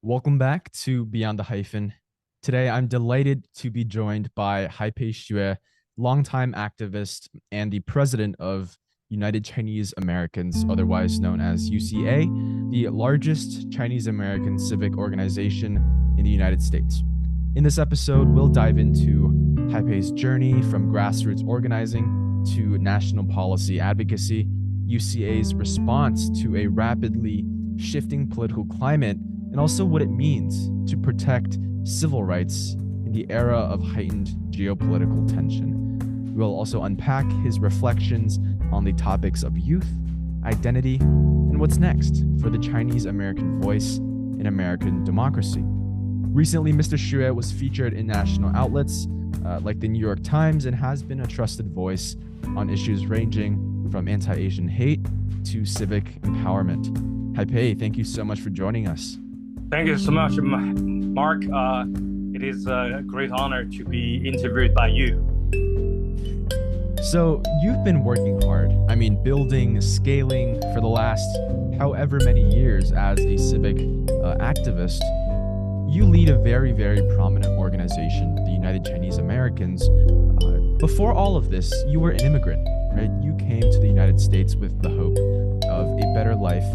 Welcome back to Beyond the Hyphen. Today, I'm delighted to be joined by Haipei Shue, longtime activist and the president of United Chinese Americans, otherwise known as UCA, the largest Chinese American civic organization in the United States. In this episode, we'll dive into Haipei's journey from grassroots organizing to national policy advocacy, UCA's response to a rapidly shifting political climate, and also what it means to protect civil rights in the era of heightened geopolitical tension. We'll also unpack his reflections on the topics of youth, identity, and what's next for the Chinese American voice in American democracy. Recently, Mr. Shue was featured in national outlets like the New York Times and has been a trusted voice on issues ranging from anti-Asian hate to civic empowerment. Haipei, thank you so much for joining us. Thank you so much, Mark. It is a great honor to be interviewed by you. So you've been working hard. Building, scaling for the last however many years as a civic activist. You lead a very, very prominent organization, the United Chinese Americans. Before all of this, you were an immigrant, right? You came to the United States with the hope of a better life,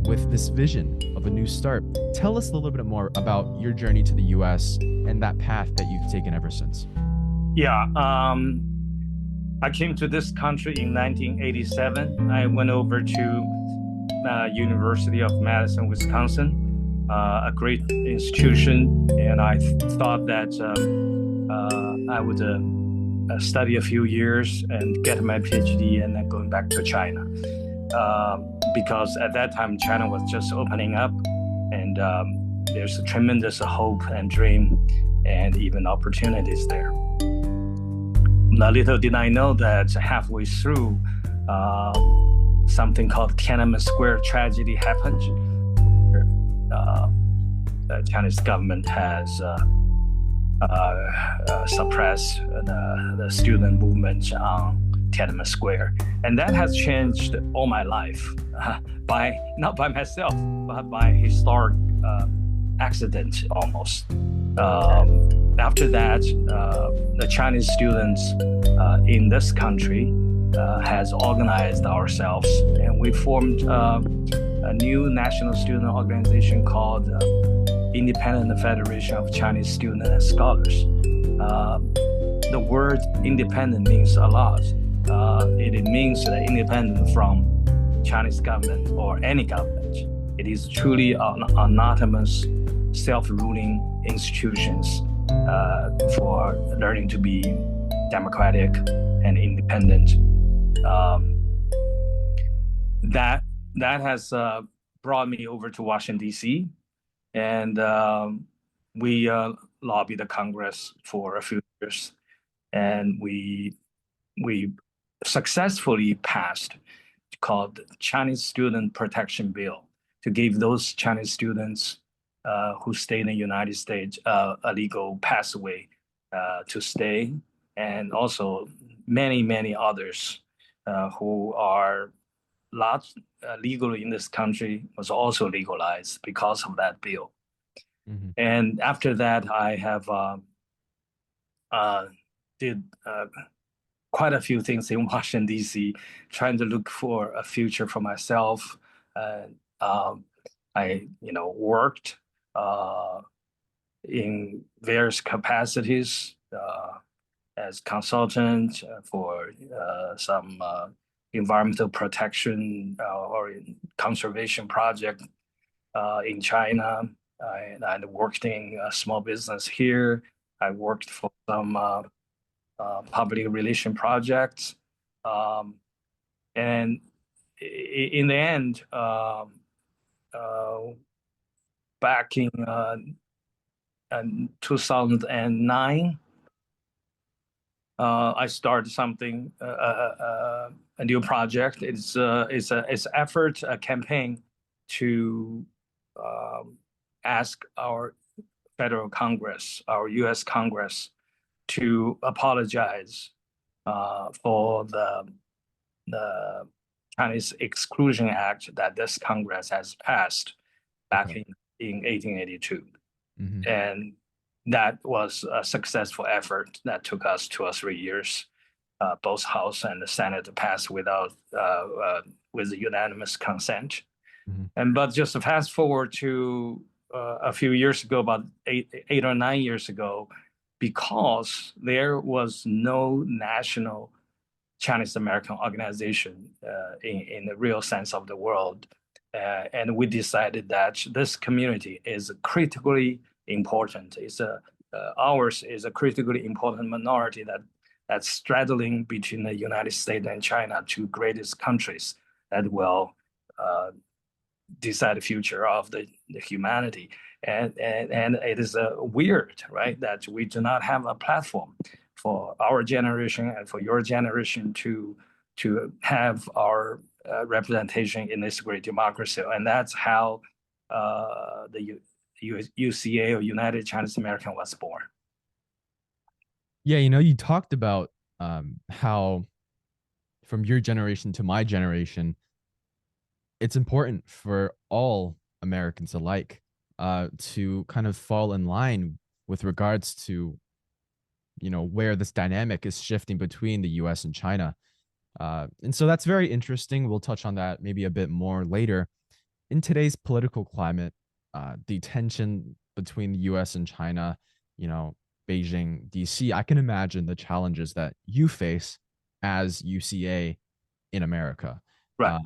with this vision of a new start. Tell us a little bit more about your journey to the U.S. and that path that you've taken ever since. Yeah, I came to this country in 1987. I went over to University of Madison, Wisconsin, a great institution, and I thought that I would study a few years and get my PhD and then going back to China. Because at that time, China was just opening up, and there's a tremendous hope and dream and even opportunities there. Now, little did I know that halfway through, something called Tiananmen Square tragedy happened. The Chinese government has suppressed the student movement on Tiananmen Square, and that has changed all my life. Not by myself, but by historic accident almost. After that, the Chinese students in this country has organized ourselves, and we formed a new national student organization called Independent Federation of Chinese Students and Scholars. The word independent means a lot. It means independent from Chinese government or any government. It is truly an autonomous, self-ruling institutions for learning to be democratic and independent. That has brought me over to Washington, D.C., and we lobbied the Congress for a few years, and we successfully passed called Chinese Student Protection Bill to give those Chinese students who stay in the United States a legal pathway to stay, and also many others who are not legally in this country was also legalized because of that bill. Mm-hmm. And after that, I have did quite a few things in Washington, D.C., trying to look for a future for myself. I worked in various capacities as consultant for some environmental protection or conservation project in China. I worked in a small business here. I worked for some public relation projects, and in the end, back in 2009, I started something, a new project. It's an effort, a campaign to ask our federal Congress, our U.S. Congress, to apologize for the Chinese Exclusion Act that this Congress has passed back in in 1882. Hmm. And that was a successful effort that took us 2 or 3 years. Both House and the Senate passed with unanimous consent. Hmm. And but just fast forward to a few years ago, about 8 or 9 years ago, because there was no national Chinese American organization in the real sense of the word. And we decided that this community is critically important. Ours is a critically important minority that's straddling between the United States and China, two greatest countries that will decide the future of the humanity. And it is weird, right, that we do not have a platform for our generation and for your generation to have our representation in this great democracy. And that's how the UCA, or United Chinese American, was born. Yeah, you talked about how from your generation to my generation, it's important for all Americans alike to kind of fall in line with regards to where this dynamic is shifting between the U.S. and China. And so that's very interesting. We'll touch on that maybe a bit more later. In today's political climate, the tension between the U.S. and China, you know, Beijing, D.C., I can imagine the challenges that you face as UCA in America. Right.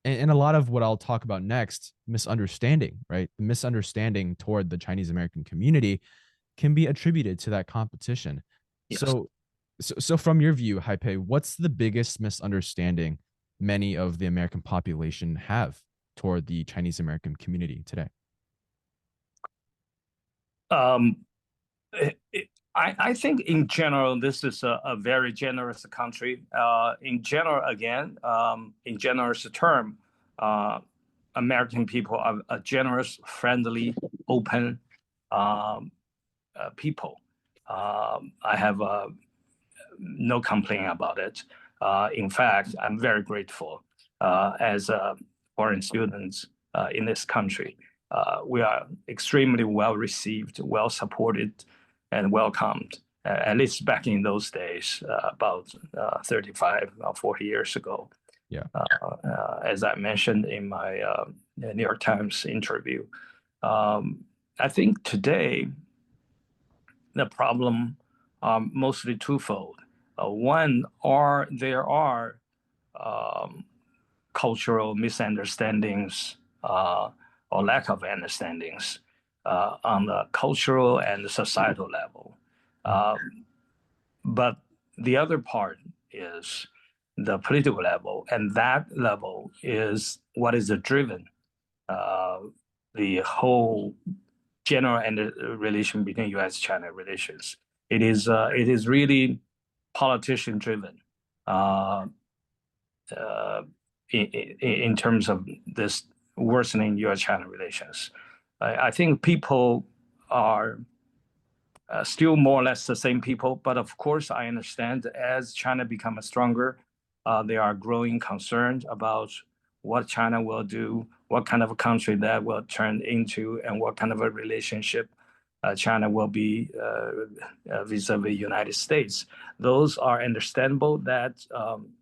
And a lot of what I'll talk about next, misunderstanding, right? The misunderstanding toward the Chinese American community can be attributed to that competition. Yes. So from your view, Haipei, what's the biggest misunderstanding many of the American population have toward the Chinese American community today? Um, I think in general, this is a very generous country. In general, again, in generous term, uh, American people are a generous, friendly, open people. I have no complaint about it. In fact, I'm very grateful as foreign students in this country. We are extremely well received, well supported, and welcomed. At least back in those days, about 35 or 40 years ago. Yeah. As I mentioned in my New York Times interview, I think today the problem are mostly twofold. One, there are um, cultural misunderstandings or lack of understandings on the cultural and societal level. But the other part is the political level, and that level is what is driven uh, the whole general and relation between U.S.-China relations. It is really politician driven uh, uh, in terms of this worsening U.S.-China relations. I think people are still more or less the same people, but of course I understand as China becomes stronger, there are growing concerns about what China will do, what kind of a country that will turn into, and what kind of a relationship China will be vis-a-vis United States. Those are understandable. Um,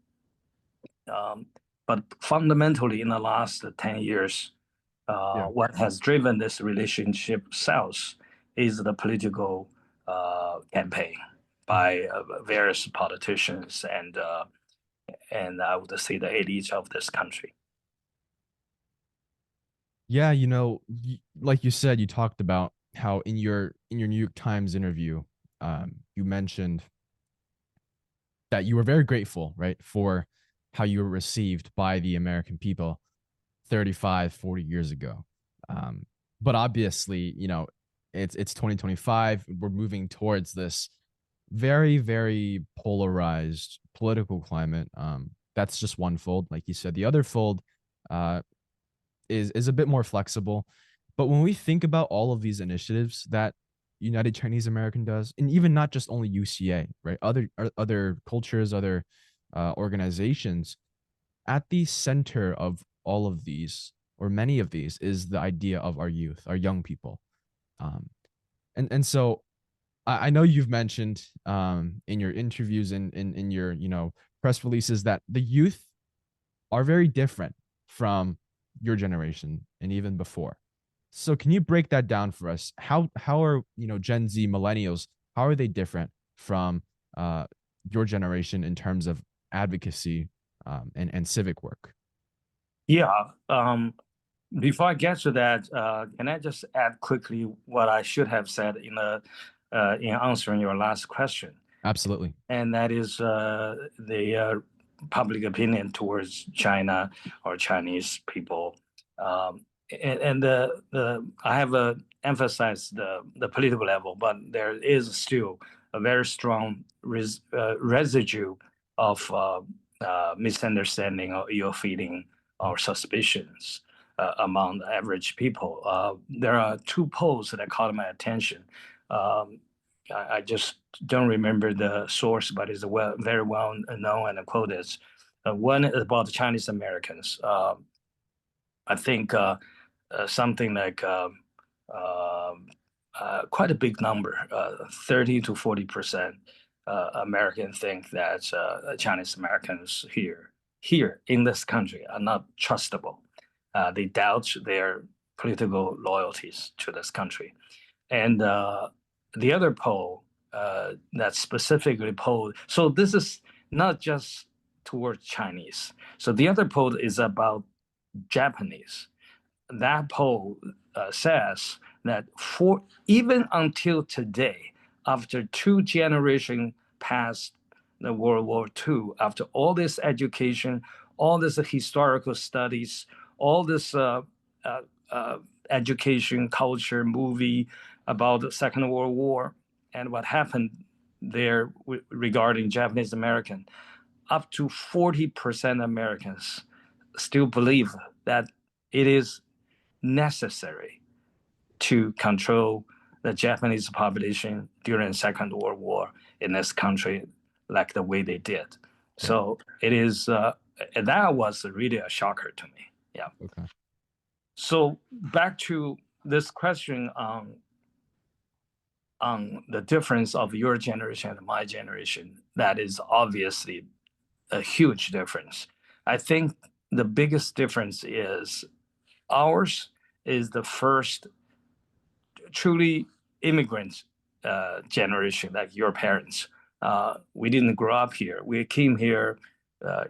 but fundamentally, in the last 10 years, Yeah. what has driven this relationship south is the political campaign by various politicians and I would say the elites of this country. Yeah, like you said, you talked about how in your New York Times interview, you mentioned that you were very grateful, right, for how you were received by the American people 35, 40 years ago. Um, but obviously, it's 2025. We're moving towards this very, very polarized political climate. That's just one fold, like you said. The other fold uh, is a bit more flexible. But when we think about all of these initiatives that United Chinese American does, and even not just only UCA, right? Other cultures, other organizations, at the center of all of these or many of these, is the idea of our youth, our young people. Um, and so I know you've mentioned in your interviews and in your press releases that the youth are very different from your generation and even before. So can you break that down for us? How are Gen Z millennials? How are they different from uh, your generation in terms of advocacy and civic work? Yeah. Before I get to that, can I just add quickly what I should have said in answering your last question? Absolutely. And that is the public opinion towards China or Chinese people. And I have emphasized the political level, but there is still a very strong residue of misunderstanding or ill feeling or suspicions among the average people. There are two polls that caught my attention. Um, I just don't remember the source, but it's very well known and quoted. One is about Chinese Americans. I think something like quite a big number, 30 to 40% Americans think that Chinese Americans here in this country are not trustable. They doubt their political loyalties to this country. And the other poll that specifically polled, so this is not just towards Chinese. So the other poll is about Japanese. That poll says that for even until today, after two generations past the World War II, after all this education, all this historical studies, all this uh, uh, education, culture, movie about the Second World War and what happened there regarding Japanese American, up to 40% Americans still believe that it is necessary to control the Japanese population during the Second World War in this country like the way they did. Right. So it is, that was really a shocker to me. Yeah. Okay. So back to this question on the difference of your generation and my generation, that is obviously a huge difference. I think the biggest difference is ours is the first truly immigrant generation, like your parents. We didn't grow up here. We came here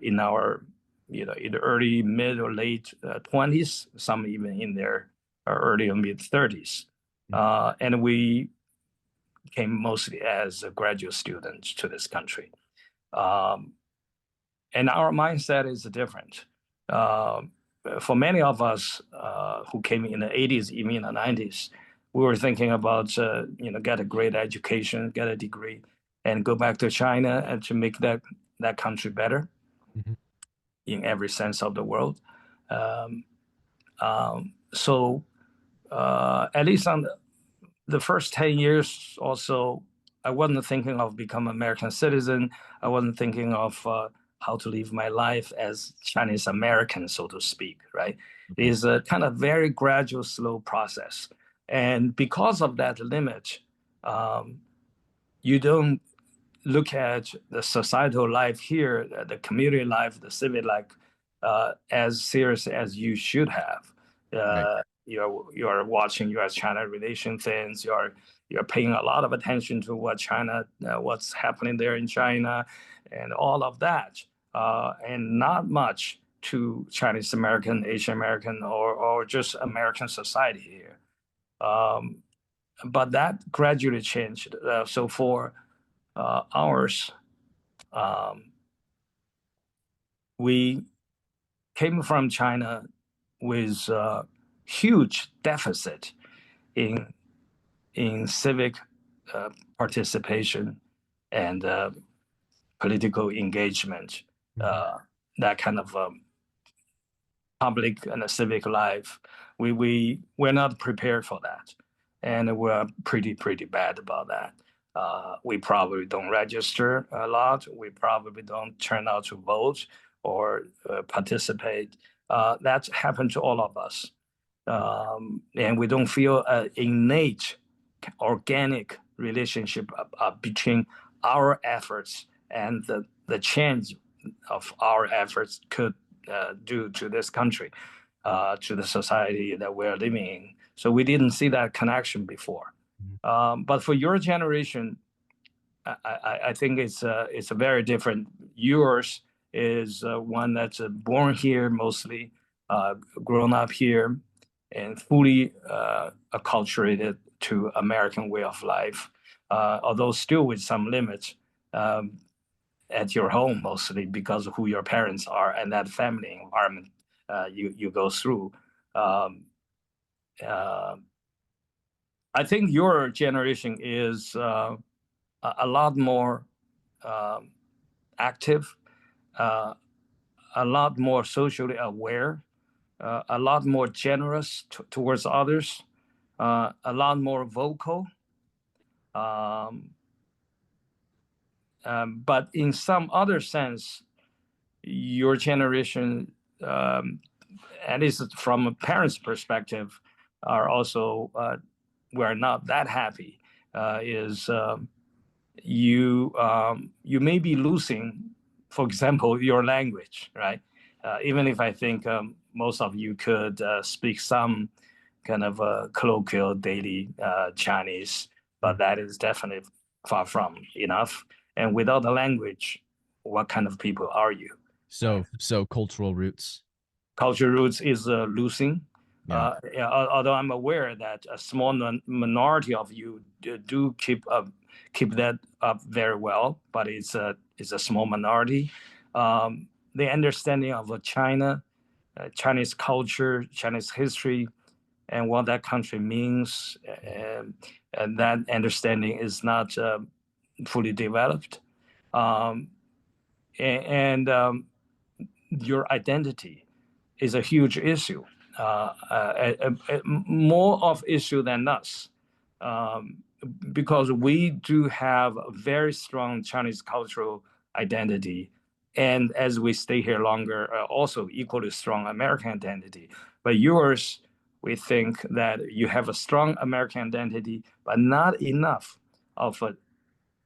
in our, in the early, mid, or late 20s, some even in their early or mid 30s. And we came mostly as graduate students to this country. Um, and our mindset is different. For many of us who came in the 80s, even in the 90s, we were thinking about, get a great education, get a degree, and go back to China and to make that country better Mhm. in every sense of the word. Um, so at least on the first 10 years or so, I wasn't thinking of becoming an American citizen. I wasn't thinking of how to live my life as Chinese American, so to speak, right? It Okay. is a kind of very gradual, slow process. And because of that limit, um, you don't look at the societal life here, the community life, the civic life, as serious as you should have. Right. You're watching U.S.-China relation things. You're paying a lot of attention to what's happening there in China, and all of that, and not much to Chinese American, Asian American, or just American society here. Um, but that gradually changed. So for ours, um, we came from China with huge deficit in civic participation and political engagement, Mhm. uh, that kind of public and a civic life. We're not prepared for that, and we're pretty bad about that. We probably don't register a lot. We probably don't turn out to vote or participate That's happened to all of us. And we don't feel an innate, organic relationship between our efforts and the change of our efforts could do to this country, to the society that we're living in. So we didn't see that connection before. Mhm. But for your generation, I think it's a very different. Yours is one that's born here mostly, grown up here, and fully acculturated to American way of life, although still with some limits at your home mostly because of who your parents are and that family environment you go through. Um, uh, I think your generation is a lot more um, active, uh, a lot more socially aware, a lot more generous towards others, a lot more vocal. Um, but in some other sense, your generation, at least from a parent's perspective, are also we're not that happy. Is you may be losing, for example, your language, right? Even if I think most of you could speak some kind of colloquial daily Chinese, but that is definitely far from enough. And without the language, what kind of people are you? So cultural roots. Culture roots is losing. Yeah. Yeah, although I'm aware that a small minority of you do keep that up very well, but it's a small minority. The understanding of China, Chinese culture, Chinese history, and what that country means, and that understanding is not fully developed. Um, and your identity is a huge issue, more of issue than us, um, because we do have a very strong Chinese cultural identity, and as we stay here longer, also equally strong American identity. But yours, we think that you have a strong American identity, but not enough of a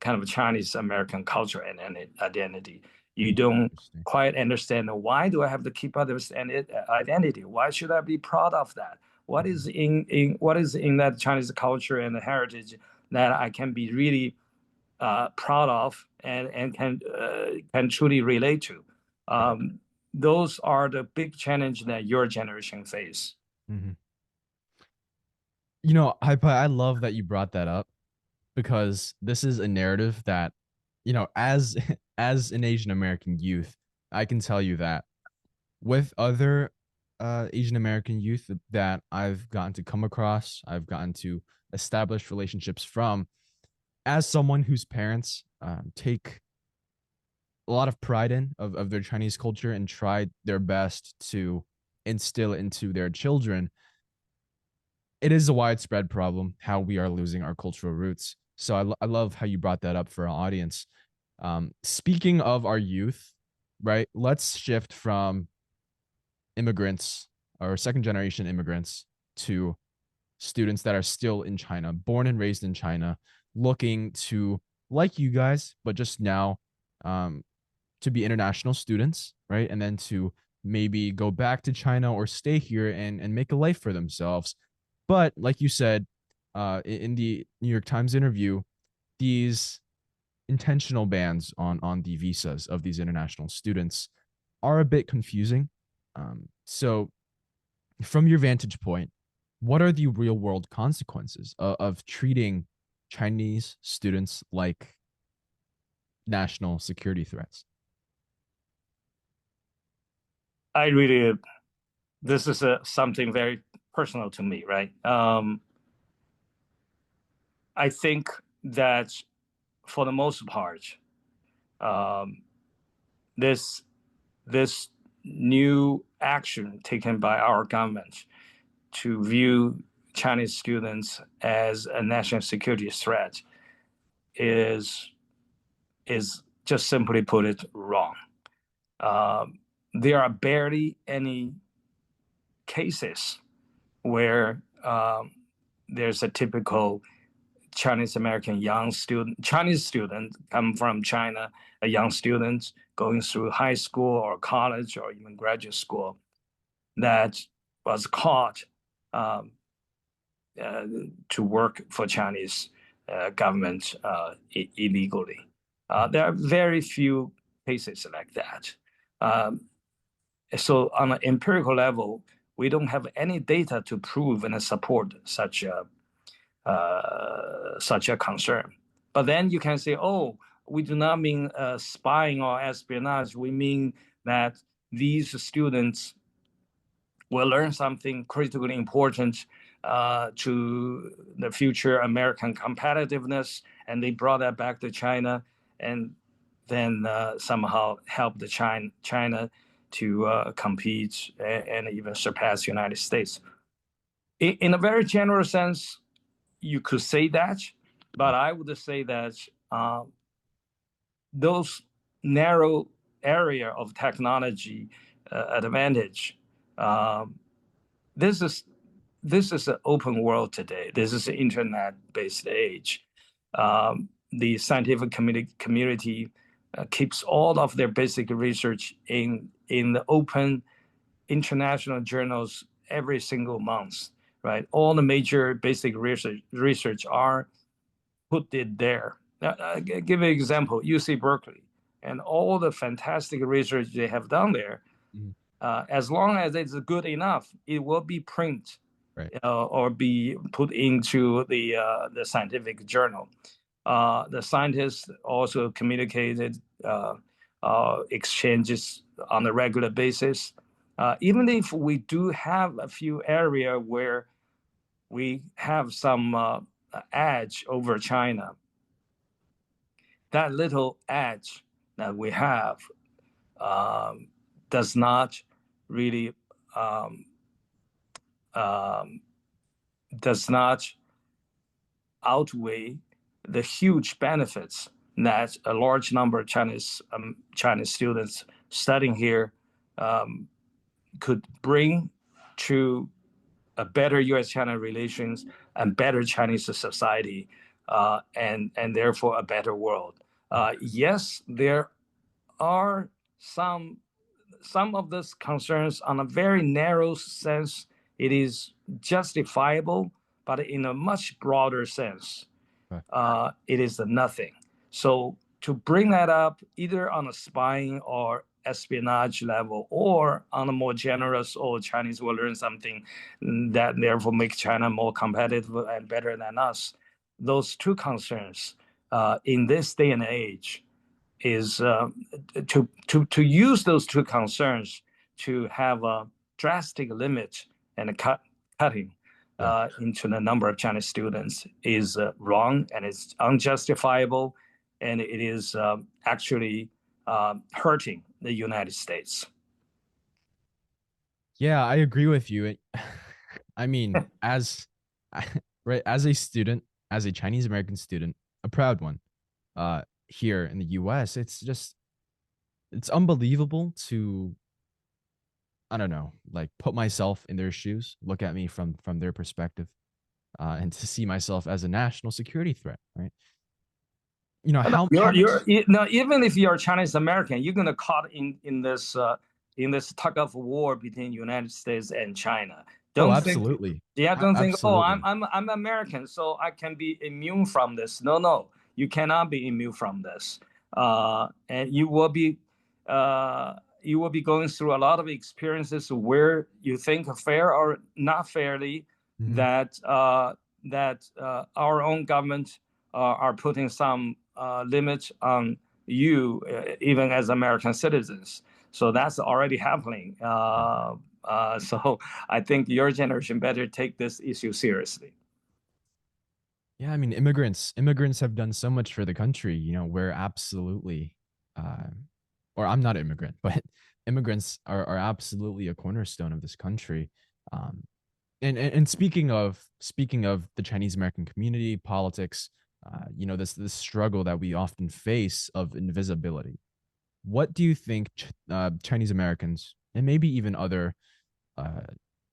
kind of Chinese American culture and identity. You don't Interesting. quite understand why do I have to keep others and identity? Why should I be proud of that? What is Mhm. in that Chinese culture and the heritage that I can be really proud of and can truly relate to? Right. Those are the big challenge that your generation face. Mhm. You know, Haipei, I love that you brought that up because this is a narrative that, as as an Asian American youth, I can tell you that with other Asian American youth that I've gotten to come across, I've gotten to establish relationships from, as someone whose parents take a lot of pride of their Chinese culture and tried their best to instill into their children, it is a widespread problem how we are losing our cultural roots. So I love how you brought that up for our audience. Speaking of our youth, right? Let's shift from immigrants or second generation immigrants to students that are still in China, born and raised in China, looking to, like you guys, but just now, um, to be international students, right? And then to maybe go back to China or stay here and make a life for themselves. But like you said, in the New York Times interview, these intentional bans on the visas of these international students are a bit confusing. So, from your vantage point, what are the real world consequences of treating Chinese students like national security threats? I really this is something very personal to me, right? I think that for the most part, um, this this new action taken by our government to view Chinese students as a national security threat is just simply put it wrong. Um, there are barely any cases where there's a typical Chinese American young student, Chinese student come from China, a young student going through high school or college or even graduate school that was caught um, uh, to work for Chinese government illegally. There are very few cases like that. Um, so on an empirical level, we don't have any data to prove and support such a concern. But then you can say, oh, we do not mean spying or espionage. We mean that these students will learn something critically important to the future American competitiveness, and they brought that back to China, and then somehow help the China to compete and even surpass the United States. In a very general sense, you could say that, but I would say that those narrow area of technology advantage. This is this is an open world today. This is an internet-based age. The scientific community keeps all of their basic research in the open international journals every single month. Right, all the major basic research are put it there. Now, give an example: UC Berkeley and all the fantastic research they have done there. Mhm. As long as it's good enough, it will be printed Right. or be put into the scientific journal. The scientists also communicated exchanges on a regular basis. Even if we do have a few area where we have some edge over China, that little edge that we have um, does not really um, um, does not outweigh the huge benefits that a large number of Chinese students studying here um, could bring to a better U.S.-China relations and better Chinese society, and therefore a better world. Yes, there are some of these concerns on a very narrow sense. It is justifiable, but in a much broader sense, Okay. it is nothing. So to bring that up either on a spying or espionage level or on a more generous, or Chinese will learn something that therefore make China more competitive and better than us, those two concerns in this day and age is to use those two concerns to have a drastic limit and cutting Yeah. into the number of Chinese students is wrong, and it's unjustifiable, and it is actually hurting the United States. Yeah, I agree with you. I mean, right, as a student, as a Chinese American student, a proud one, here in the US, it's unbelievable to, I don't know, like put myself in their shoes, look at me from their perspective, and to see myself as a national security threat, right? You know, No, how you're much. no, even if you're Chinese American, you're gonna caught in this tug of war between United States and China. Oh, Don't think, absolutely. yeah, don't think, oh, Absolutely. I'm American, so I can be immune from this. No, no, you cannot be immune from this. And you will be going through a lot of experiences where you think fair or not fairly Mhm. that our own government are putting some limits on you, even as American citizens. So that's already happening. Yeah. So I think your generation better take this issue seriously. Yeah, I mean, immigrants have done so much for the country. You know, we're absolutely, uh, or I'm not an immigrant, but immigrants are absolutely a cornerstone of this country. Um, and speaking of the Chinese American community, politics, you know, this struggle that we often face of invisibility. What do you think Chinese Americans and maybe even other uh,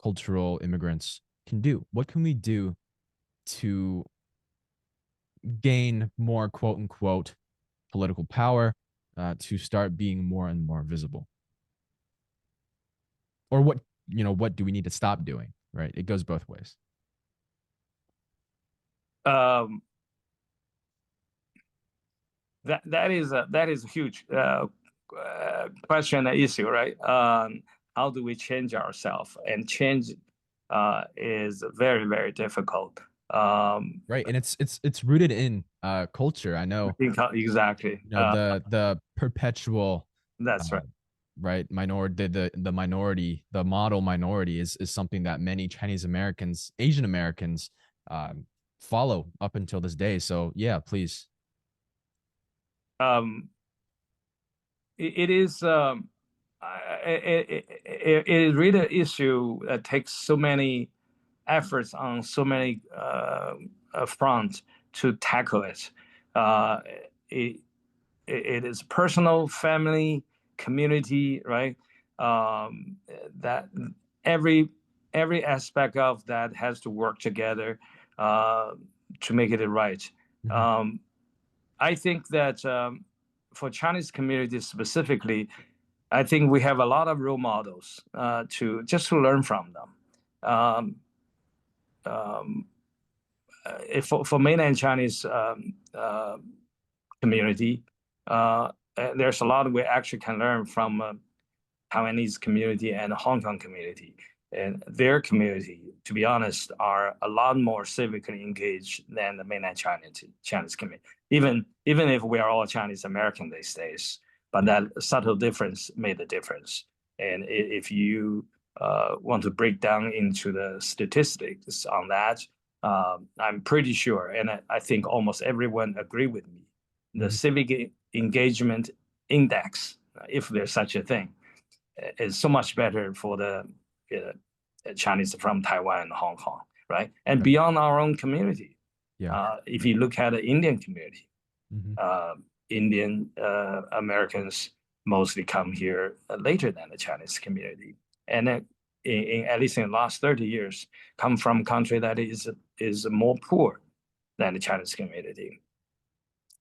cultural immigrants can do. What can we do to gain more quote unquote political power, to start being more and more visible? Or what do we need to stop doing? Right? It goes both ways. Um, that is a huge question and issue, right? How do we change ourselves? And change is very, very difficult. Right, and it's rooted in culture. I know, Exactly. the perpetual, That's uh, right. right, minority, the minority, the model minority is something that many Chinese Americans, Asian Americans, um, follow up until this day. So yeah, please. Um, it is it is really an issue that takes so many efforts on so many fronts to tackle it. Uh, it. It is personal, family, community, right? Um, that every every aspect of that has to work together uh, to make it right. Mhm. Um, I think that for Chinese community specifically, I think we have a lot of role models to just to learn from them. Um, for mainland Chinese community, there's a lot we actually can learn from Taiwanese community and Hong Kong community. And their community, to be honest, are a lot more civically engaged than the mainland Chinese community. Even if we are all Chinese American these days, but Yeah. that subtle difference made a difference. And if you want to break down into the statistics on that, I'm pretty sure, and I think almost everyone agree with me, the Mhm. civic engagement index, if there's such a thing, is so much better for the Chinese from Taiwan and Hong Kong, right? And Okay. beyond our own community, Yeah. if you look at the Indian community, Mhm. uh, Indian Americans mostly come here later than the Chinese community, and at least in the last 30 years, come from a country that is more poor than the Chinese community.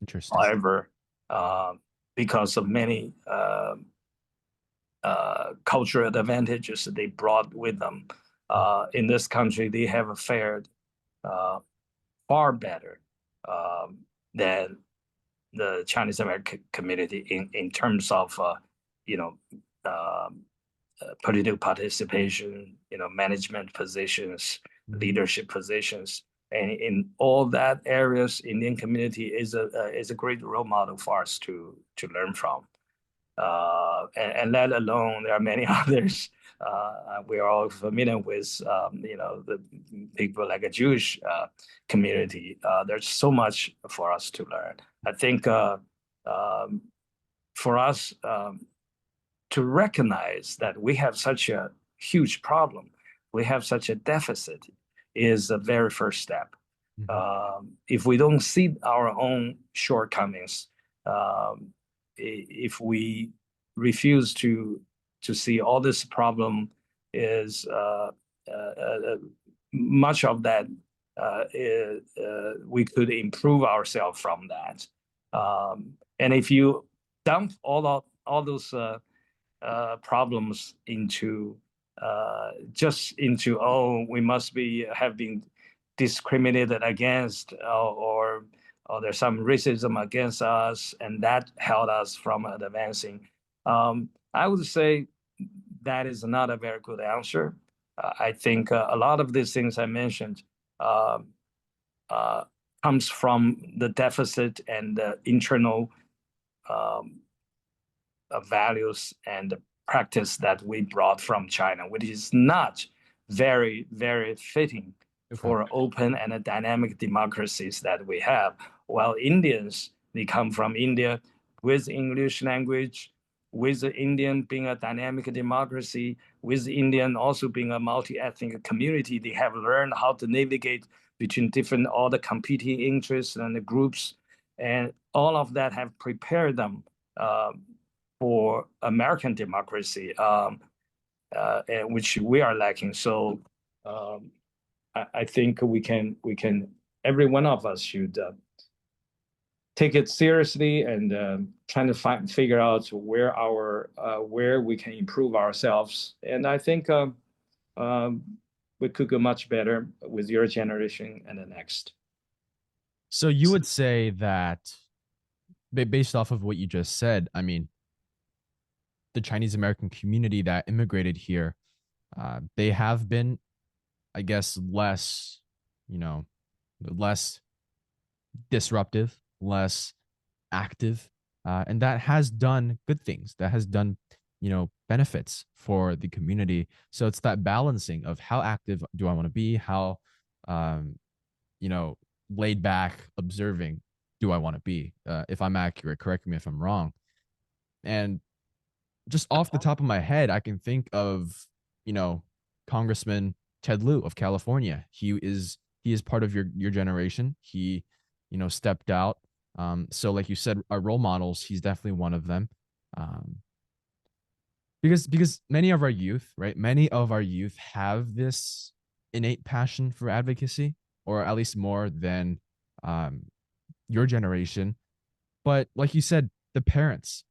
Interesting. However, uh, because of many cultural advantages that they brought with them. In this country, they have fared uh, far better um, than the Chinese American community in terms of you know um, political participation, management positions, Mhm. leadership positions, and in all that areas, Indian community is a great role model for us to learn from. And let alone there are many others. We are all familiar with, the people like a Jewish community. There's so much for us to learn. I think um, for us to recognize that we have such a huge problem, we have such a deficit, is the very first step. Mhm. If we don't see our own shortcomings, um, if we refuse to see all this problem is much of that we could improve ourselves from that. And if you dump all those problems into just into, oh, we must be have been discriminated against, or there's some racism against us and that held us from advancing. I would say that is not a very good answer. I think a lot of these things I mentioned uh, uh, comes from the deficit and the internal um, values and practice that we brought from China, which is not very, very fitting Okay. for open and dynamic democracies that we have. While Indians, they come from India with English language, with Indian being a dynamic democracy, with Indian also being a multi-ethnic community, they have learned how to navigate between different all the competing interests and the groups, and all of that have prepared them uh, for American democracy. and which we are lacking. So um, I think we can every one of us should take it seriously and trying to figure out where we can improve ourselves. And I think um, we could go much better with your generation and the next. So you would say that based off of what you just said, I mean, the Chinese American community that immigrated here, they have been, I guess, less, you know, less disruptive, less active, and that has done good things. That has done, benefits for the community. So it's that balancing of how active do I want to be, how, um, you know, laid back, observing do I want to be. If I'm accurate, correct me if I'm wrong. And just off the top of my head, I can think of, you know, Congressman Ted Lieu of California. He is part of your generation. He, stepped out. So like you said, our role models, he's definitely one of them. Um, because many of our youth, right? Many of our youth have this innate passion for advocacy, or at least more than um, your generation. But like you said, the parents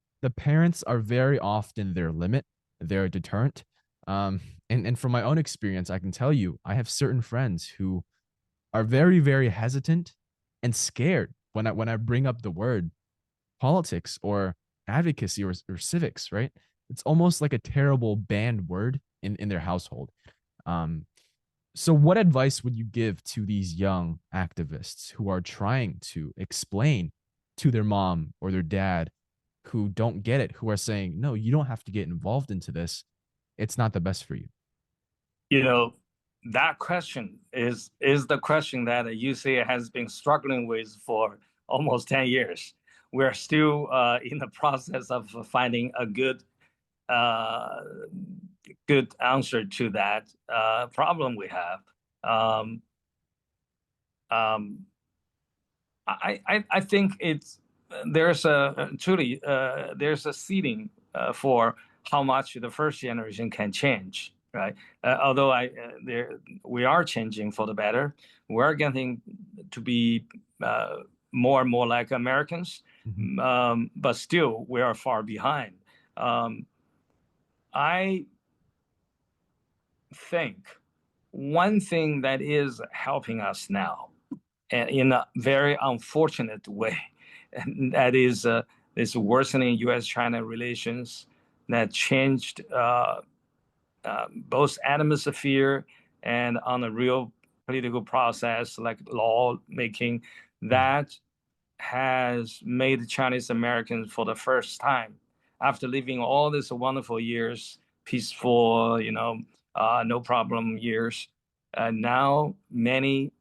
are very often their limit, their deterrent. And from my own experience, I can tell you, I have certain friends who are very, very hesitant and scared when I bring up the word politics or advocacy or civics, right? It's almost like a terrible banned word in their household. Um, so, what advice would you give to these young activists who are trying to explain to their mom or their dad who don't get it, who are saying, no, you don't have to get involved into this. It's not the best for you. You know, that question is the question that the UCA has been struggling with for almost 10 years. We're still in the process of finding a uh, good answer to that problem we have. Um, um, I think it's there's a truly there's a ceiling for how much the first generation can change, right? Although there we are changing for the better, we're getting to be more and more like Americans, Mm-hmm. but still we are far behind. Um, I think one thing that is helping us now, and in a very unfortunate way, and that is this worsening U.S.-China relations that changed both atmosphere and on the real political process, like law making, that has made Chinese Americans for the first time, after living all these wonderful years, peaceful, no problem years. Now many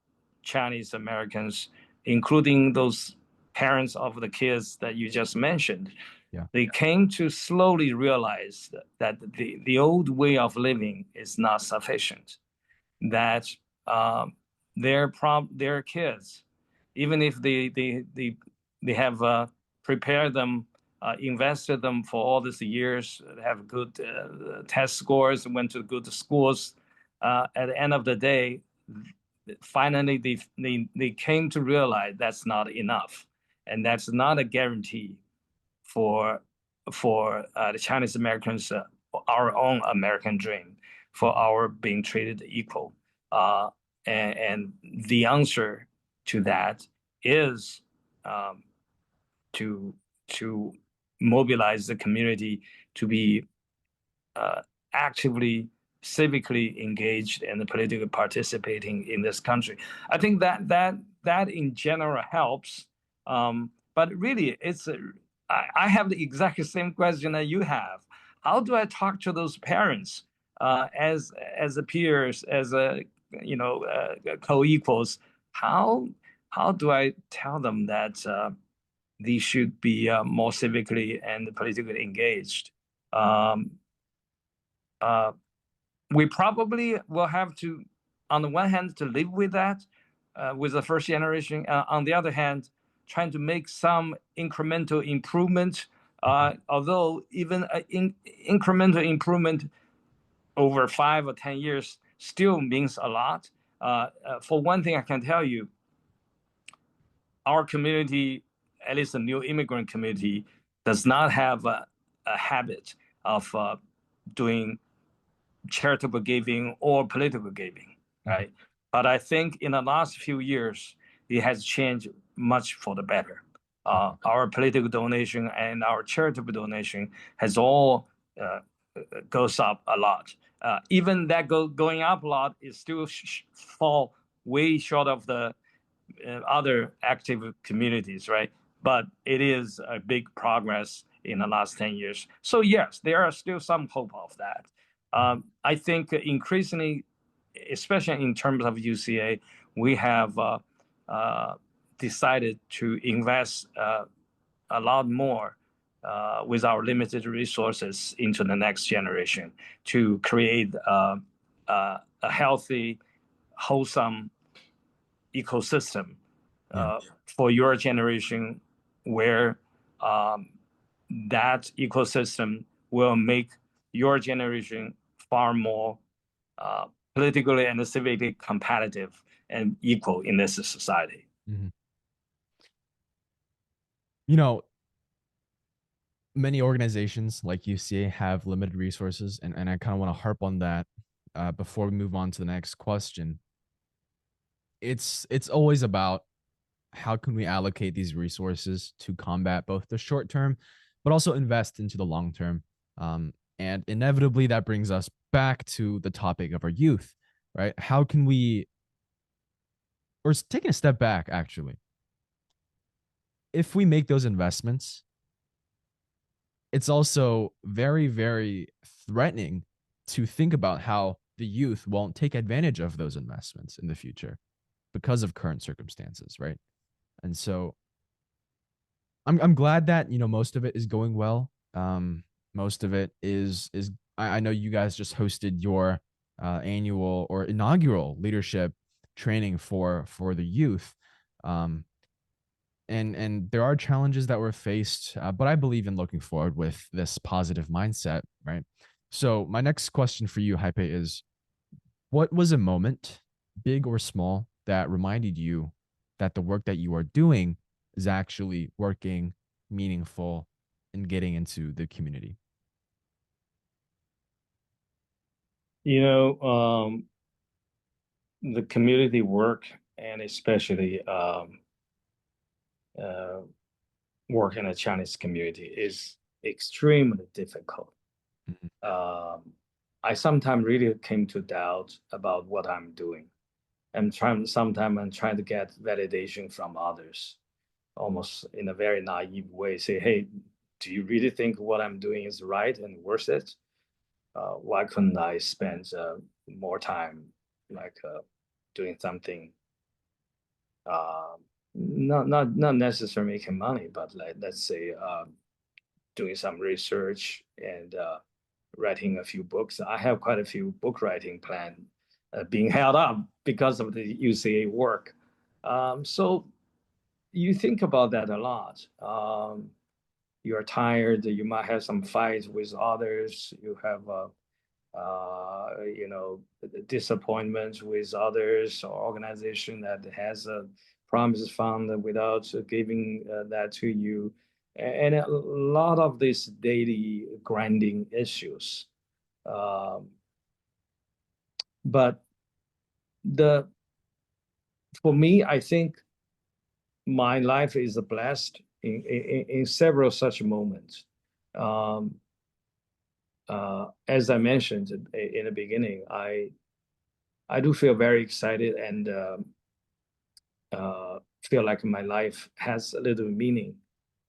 Chinese Americans, including those parents of the kids that you just mentioned, Yeah. they came to slowly realize that the old way of living is not sufficient, that um, their kids, even if they have prepared them, invested them for all these years, have good test scores, went to good schools. At the end of the day, finally they came to realize that's not enough, and that's not a guarantee for the Chinese Americans, our own American dream, for our being treated equal. Uh, and the answer to that is um, to to mobilize the community to be uh, actively civically engaged and politically participating in this country. I think that in general helps. But really, I have the exact same question that you have. How do I talk to those parents as a peers, as a co-equals? How how do I tell them that they should be more civically and politically engaged? Um, uh, we probably will have to, on the one hand, to live with that, with the first generation. On the other hand, trying to make some incremental improvement. Although even incremental improvement over 5 or 10 years still means a lot. For one thing, I can tell you, our community, at least the new immigrant community, does not have a habit of doing charitable giving or political giving, Mhm. right? But I think in the last few years, it has changed much for the better. Our political donation and our charitable donation has all uh, goes up a lot. Even that going up a lot is still fall way short of the other active communities, right? But it is a big progress in the last 10 years. So yes, there are still some hope of that. I think increasingly, especially in terms of UCA, we have uh, decided to invest a lot more with our limited resources into the next generation to create a healthy, wholesome ecosystem Yeah. for your generation, where um, that ecosystem will make your generation far more uh, politically and civically competitive and equal in this society. Mhm. You know, many organizations like UCA have limited resources, and I kind of want to harp on that before we move on to the next question. It's always about how can we allocate these resources to combat both the short term, but also invest into the long term. And inevitably, that brings us back to the topic of our youth, right? How can we, or taking a step back, actually, if we make those investments, it's also very, very threatening to think about how the youth won't take advantage of those investments in the future because of current circumstances, right? And so I'm glad that most of it is going well. Most of it is I know you guys just hosted your annual or inaugural leadership training for the youth. Um, and there are challenges that were faced, but I believe in looking forward with this positive mindset, right? So my next question for you, Haipei, is what was a moment, big or small, that reminded you that the work that you are doing is actually working, meaningful, and getting into the community? You know, the community work and especially uh, work in the Chinese community is extremely difficult. Mhm. Um, I sometimes really came to doubt about what I'm doing. Sometimes I'm trying to get validation from others, almost in a very naive way. Say, hey, do you really think what I'm doing is right and worth it? Why couldn't I spend more time like doing something uh, not necessarily making money, but like let's say doing some research and writing a few books. I have quite a few book writing plans being held up because of the UCA work. So you think about that a lot. You're tired. You might have some fights with others. You have you know, disappointments with others or organization that has a promise fund without giving that to you, and a lot of these daily grinding issues. Um, but the for me, I think my life is blessed in several such moments. Um, as I mentioned in the beginning, I do feel very excited and feel like my life has a little meaning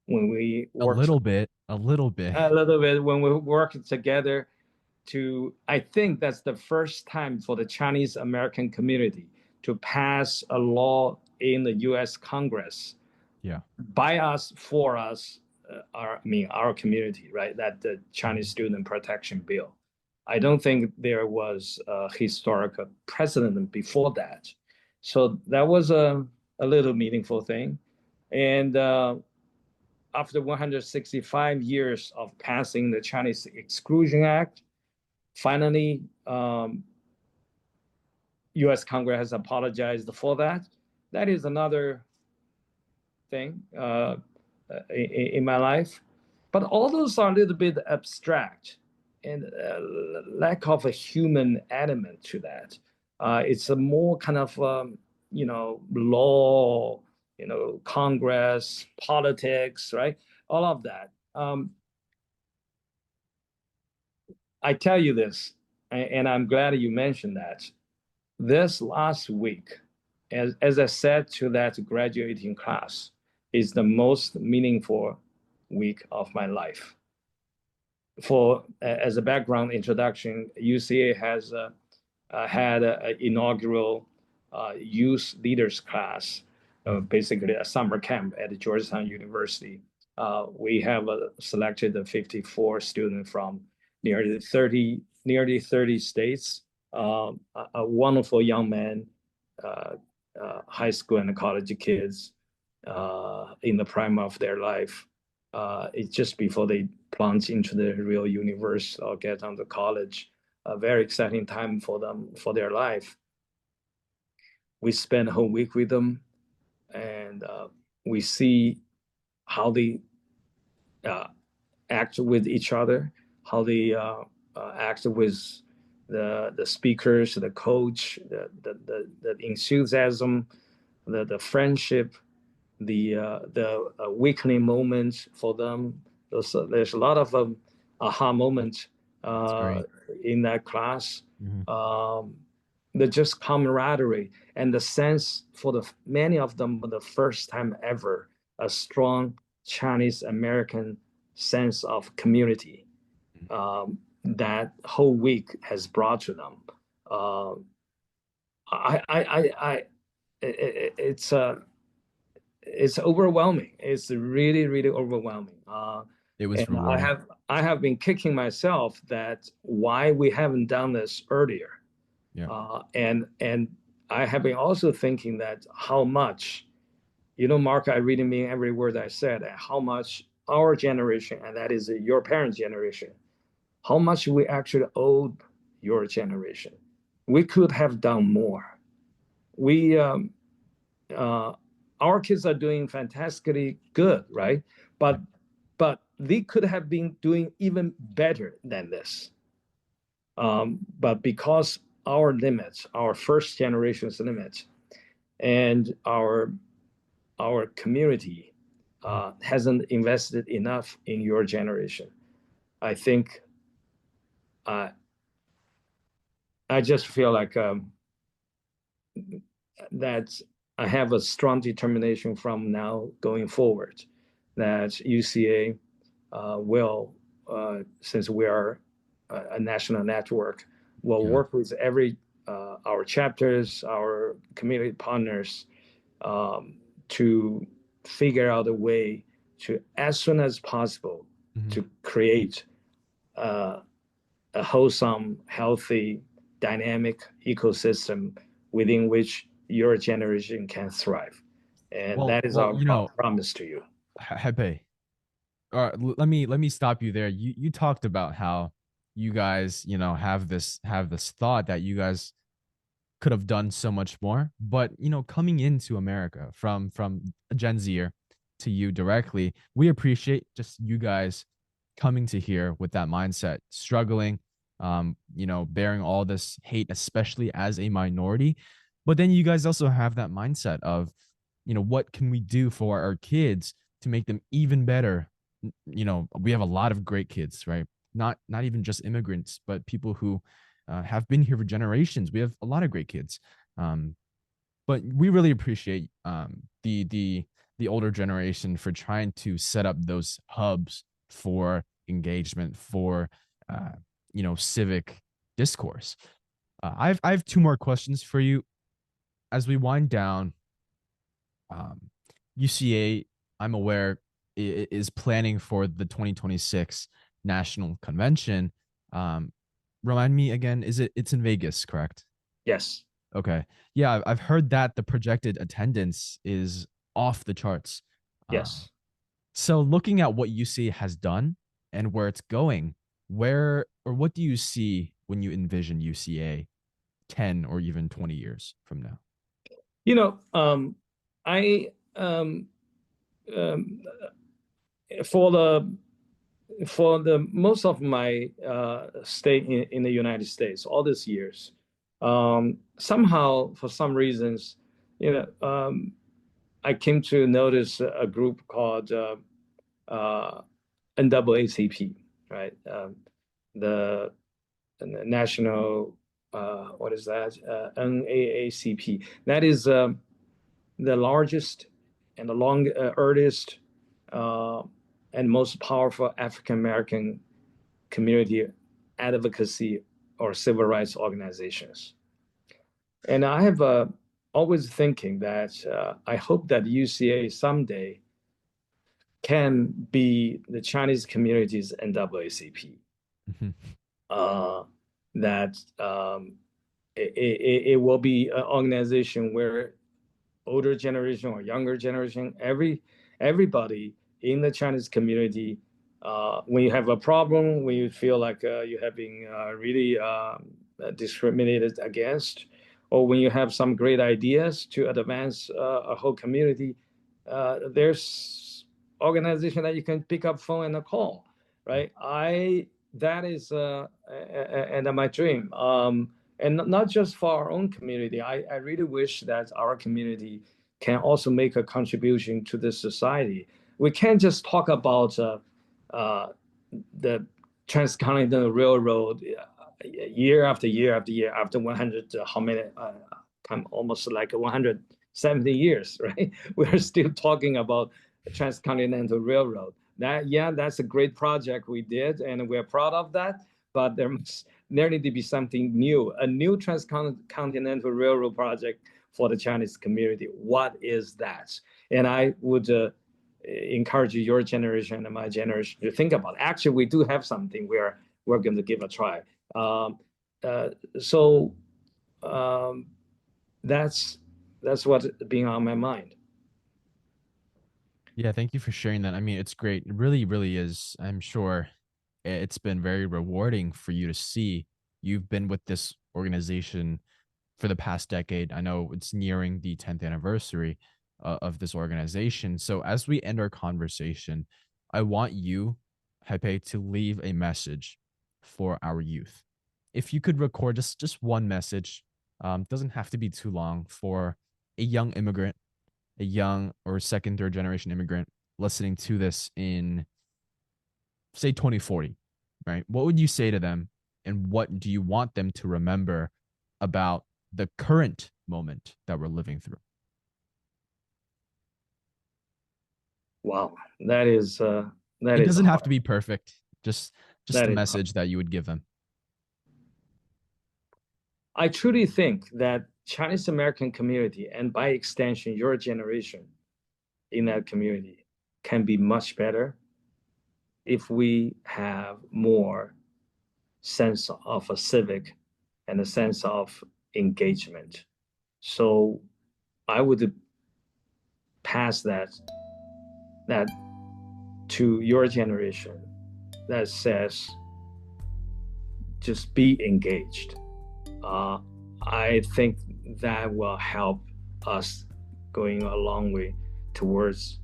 when we A work little bit, a little bit. a little bit when we work together to I think that's the first time for the Chinese American community to pass a law in the US Congress Yeah. by us for us our community, right? That the Chinese Mhm. Student Protection Bill. I don't think there was a historical precedent before that. So that was a little meaningful thing. And after 165 years of passing the Chinese Exclusion Act, finally U.S. Congress has apologized for that. That is another thing in my life. But all those are a little bit abstract and lack of a human element to that. It's a more kind of law, Congress, politics, right? All of that. I tell you this, and I'm glad you mentioned that. This last week, as I said to that graduating class, is the most meaningful week of my life. For as a background introduction, UCA has had an inaugural youth leaders class, basically a summer camp at Georgetown University. We have selected 54 students from nearly 30 states. A wonderful young man, high school and college kids in the prime of their life. It's just before they plunge into the real universe or get on to college. A very exciting time for them, for their life. We spend a whole week with them, and we see how they uh, act with each other, how they act with the speakers, the coach, the enthusiasm, the friendship, the weekly moments for them. There's a lot of aha moments That's great. in that class. Mhm. Um, the just camaraderie and the sense for the many of them for the first time ever, a strong Chinese American sense of community that whole week has brought to them. Uh, it's it's overwhelming. It's really, really overwhelming. It was And rewarding. I have been kicking myself that why we haven't done this earlier. Yeah. And I have been also thinking that how much, Mark, I really mean every word I said, how much our generation, and that is your parents' generation, how much we actually owed your generation. We could have done more. We uh, our kids are doing fantastically good, right? Yeah. But they could have been doing even better than this. But because our limits, our first generation's limits, and our community Mhm. hasn't invested enough in your generation, I think uh, I just feel like that I have a strong determination from now going forward that UCA will, since we are a national network, will Yeah. work with every our chapters, our community partners to figure out a way to, as soon as possible, Mhm. to create uh, a wholesome, healthy, dynamic ecosystem within which your generation can thrive. And Well, that is well, our promise to you. Hepe, let me stop you there. You talked about how you guys, have this thought that you guys could have done so much more. But coming into America from a Gen Zer to you directly, we appreciate just you guys coming to here with that mindset, struggling, bearing all this hate, especially as a minority. But then you guys also have that mindset of, what can we do for our kids to make them even better? We have a lot of great kids, right? Not even just immigrants, but people who have been here for generations. We have a lot of great kids, um, but we really appreciate the older generation for trying to set up those hubs for engagement, for civic discourse. I have two more questions for you as we wind down. UCA, I'm aware, is planning for the 2026 national convention. Um, Remind me again, it's in Vegas, correct? Yes, Okay. Yeah, I've heard that the projected attendance is off the charts. Um, yes. so looking at what UC has done and where it's going, where or what do you see when you envision UCA 10 or even 20 years from now? You know, I um, for the most of my stay in the United States, all these years, somehow for some reasons, you know, I came to notice a group called uh, NAACP, right? The, the National, what is that? NAACP. That is the largest and the earliest uh, and most powerful African American community advocacy or civil rights organizations. And I have always thinking that I hope that UCA someday can be the Chinese community's NAACP. Mhm. Uh, that it will be an organization where older generation or younger generation, everybody in the Chinese community, when you have a problem, when you feel like you're having really discriminated against, or when you have some great ideas to advance a whole community, there's organization that you can pick up phone and call, right? I that is and my dream. And not just for our own community. I really wish that our community can also make a contribution to this society. We can't just talk about uh, the transcontinental railroad year after year after year after 100 how many almost like 170 years, right? We're still talking about the transcontinental railroad. That's a great project we did, and we're proud of that. But there need to be something new, a new transcontinental railroad project for the Chinese community. What is that? And I would encourage your generation and my generation to think about. Actually, we do have something we're going to give a try. Um, uh, so um, that's what's being on my mind. Yeah, thank you for sharing that. I mean, it's great. It really, really is. I'm sure it's been very rewarding for you to see. You've been with this organization for the past decade. I know it's nearing the 10th anniversary of this organization. So, as we end our conversation, I want you, Haipei, to leave a message for our youth. If you could record just one message, doesn't have to be too long, for a young immigrant, a young or second, third generation immigrant listening to this in, say, 2040, right? What would you say to them? And what do you want them to remember about the current moment that we're living through? Wow, that is that It is doesn't have hard. to be perfect. Just That the is hard. message that you would give them. I truly think that Chinese American community, and by extension, your generation in that community, can be much better if we have more sense of a civic and a sense of engagement. So I would pass that to your generation that says just be engaged. Uh, I think that will help us going a long way towards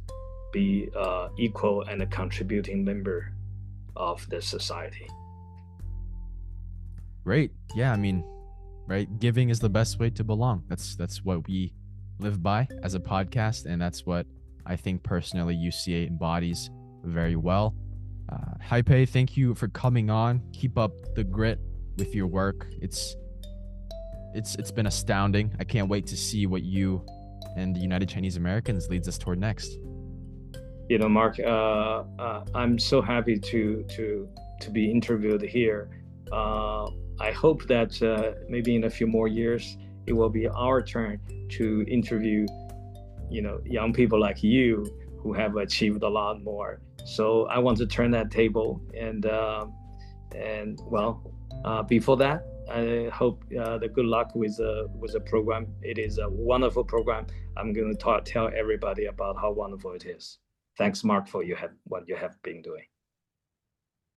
be equal and a contributing member of the society. Great. Yeah, I mean, right? Giving is the best way to belong. That's what we live by as a podcast, and that's what I think personally UCA embodies very well. Haipei, thank you for coming on. Keep up the grit with your work. It's been astounding. I can't wait to see what you and the United Chinese Americans leads us toward next. You know, Mark, I'm so happy to be interviewed here. I hope that maybe in a few more years it will be our turn to interview, you know, young people like you who have achieved a lot more. So I want to turn that table, and well, before that, I hope the good luck with the program. It is a wonderful program. I'm going to tell everybody about how wonderful it is. Thanks, Mark, for what you have been doing.